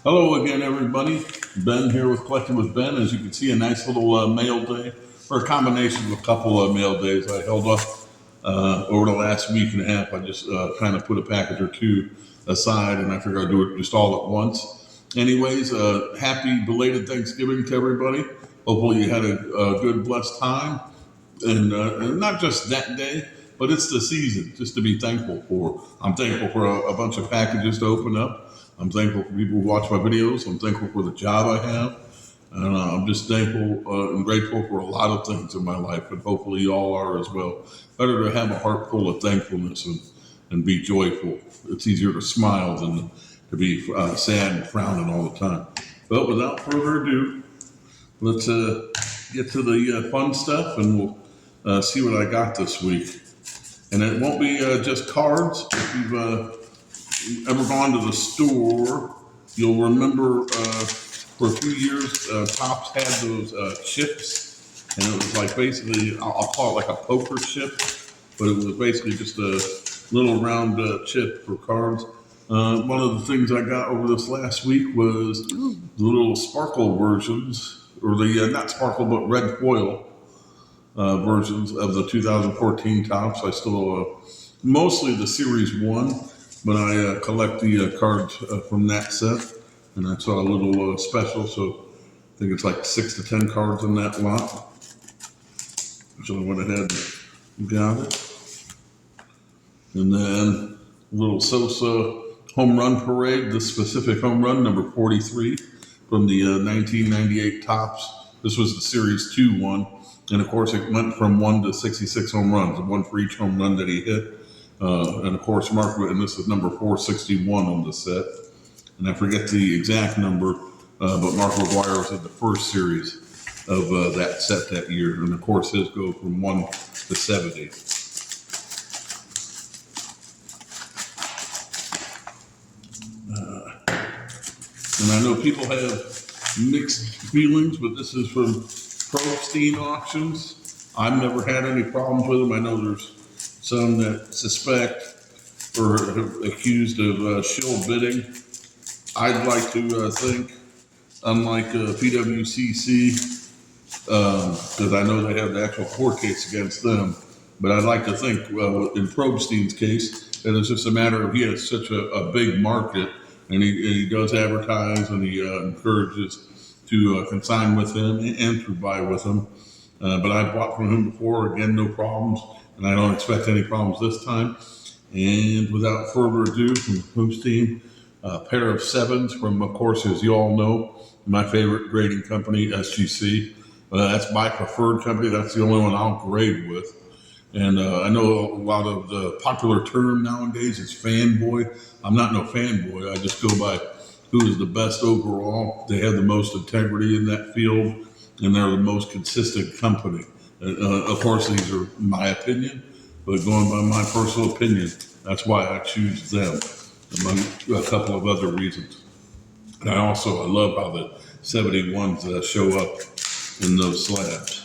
Hello again, everybody. Ben here with Collecting with Ben. As you can see, a nice little mail day, or a combination of a couple of mail days I held up over the last week and a half. I just kind of put a package or two aside, and I figured I'd do it just all at once. Anyways, happy belated Thanksgiving to everybody. Hopefully you had a good, blessed time. And not just that day, but it's the season just to be thankful for. I'm thankful for a bunch of packages to open up. I'm thankful for people who watch my videos. I'm thankful for the job I have. And I'm just thankful and grateful for a lot of things in my life, and hopefully you all are as well. Better to have a heart full of thankfulness and be joyful. It's easier to smile than to be sad and frowning all the time. But without further ado, let's get to the fun stuff, and we'll see what I got this week. And it won't be just cards. If you've ever gone to the store, you'll remember for a few years, Tops had those chips, and it was like basically, I'll call it like a poker chip, but it was basically just a little round chip for cards. One of the things I got over this last week was the little sparkle versions, or the not sparkle, but red foil versions of the 2014 Tops. I still, mostly the Series 1, but I collect the cards from that set. And I saw a little special, so I think it's like 6 to 10 cards in that lot. So I went ahead and got it. And then a little Sosa Home Run Parade, the specific home run, number 43, from the 1998 Tops. This was the Series 2 one. And of course, it went from 1 to 66 home runs, one for each home run that he hit. And of course, Mark, and this is number 461 on the set. And I forget the exact number, but Mark McGwire was in the first series of that set that year. And of course, his go from 1 to 70. And I know people have mixed feelings, but this is from Probstein Auctions. I've never had any problems with them. I know there's some that suspect or accused of shill bidding. I'd like to think, unlike PWCC, because I know they have the actual court case against them, but I'd like to think, in Probstein's case, that it's just a matter of he has such a big market, and he does advertise, and he encourages to consign with him and to buy with him. But I've bought from him before, again, no problems, and I don't expect any problems this time. And without further ado, from Probstein, a pair of sevens from, of course, as you all know, my favorite grading company, SGC. That's my preferred company. That's the only one I'll grade with. And I know a lot of the popular term nowadays is fanboy. I'm not no fanboy. I just go by who is the best overall. They have the most integrity in that field, and they're the most consistent company. Of course, these are my opinion, but going by my personal opinion, that's why I choose them, among a couple of other reasons. And I love how the 71s show up in those slabs.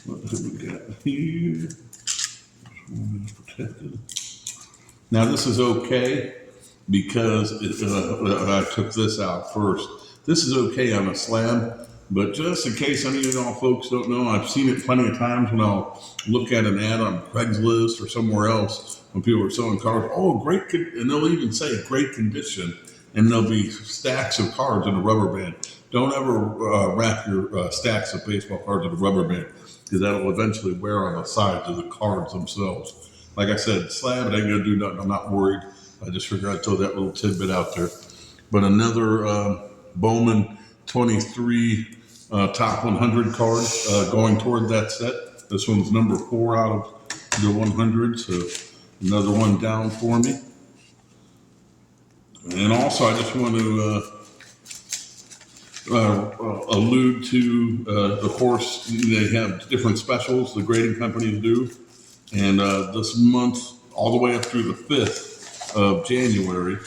What have we got here? This one is protected. Now this is okay because I took this out first. This is okay on a slab, but just in case any of y'all folks don't know, I've seen it plenty of times when I'll look at an ad on Craigslist or somewhere else when people are selling cards. Oh, great, and they'll even say great condition, and there'll be stacks of cards in a rubber band. Don't ever wrap your stacks of baseball cards in a rubber band, because that'll eventually wear on the sides of the cards themselves. Like I said, slab, it ain't gonna do nothing. I'm not worried. I just figured I'd throw that little tidbit out there. But another Bowman 23 top 100 card going toward that set. This one's number 4 out of the 100, so another one down for me. And also, I just want to allude to, of course, they have different specials the grading companies do. And this month, all the way up through the 5th of January,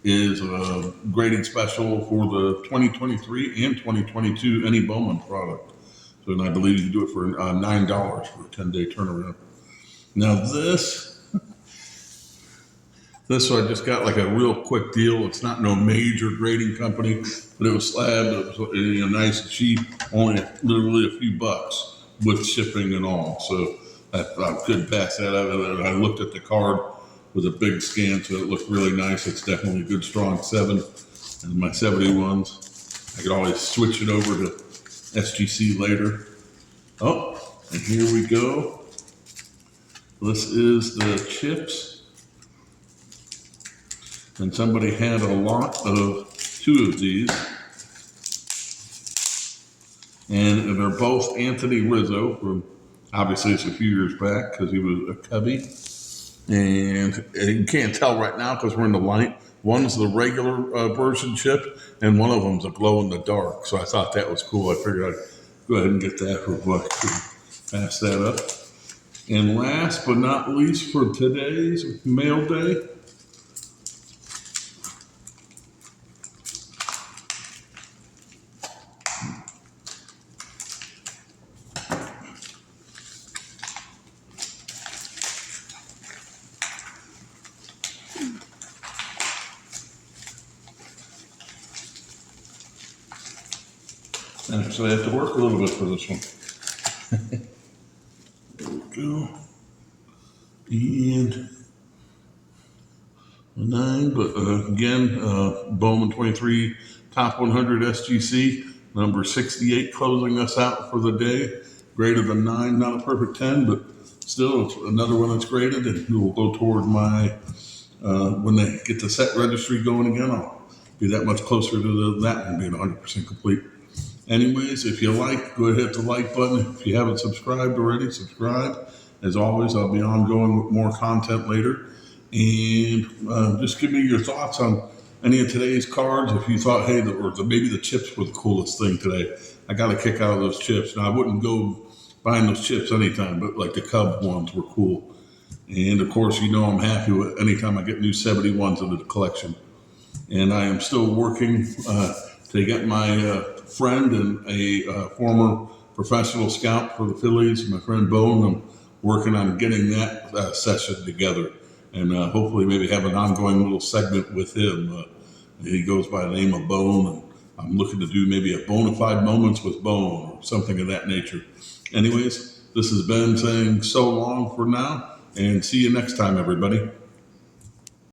is a grading special for the 2023 and 2022 any Bowman product. So, and I believe you can do it for $9 for a 10-day turnaround. Now this This one I just got like a real quick deal. It's not no major grading company, but it was slabbed. It was nice and cheap, only literally a few bucks with shipping and all. So I couldn't pass that up. And I looked at the card with a big scan, so it looked really nice. It's definitely a good, strong 7. And my 71s, I could always switch it over to SGC later. Oh, and here we go. This is the chips. And somebody had a lot of 2 of these. And they're both Anthony Rizzo from, obviously it's a few years back because he was a Cubby. And you can't tell right now because we're in the light. One's the regular version chip, and one of them's a glow in the dark. So I thought that was cool. I figured I'd go ahead and get that real quick. Pass that up. And last but not least for today's mail day, actually I have to work a little bit for this one. There we go. And 9, but again, Bowman 23 Top 100 SGC, number 68, closing us out for the day. Greater than 9, not a perfect 10, but still it's another one that's graded, and it will go toward my, when they get the set registry going again, I'll be that much closer to that one being 100% complete. Anyways, if you like, go ahead, hit the like button. If you haven't subscribed already, subscribe. As always, I'll be ongoing with more content later. And just give me your thoughts on any of today's cards. If you thought, hey, maybe the chips were the coolest thing today. I got a kick out of those chips. Now, I wouldn't go buying those chips anytime, but like the Cub ones were cool. And of course, I'm happy with anytime I get new 71s into the collection. And I am still working to get my friend and a former professional scout for the Phillies, my friend Bone. I'm working on getting that session together, and hopefully maybe have an ongoing little segment with him. He goes by the name of Bone, and I'm looking to do maybe a Bonafide Moments with Bone or something of that nature. Anyways, this has Ben saying so long for now, and see you next time, everybody.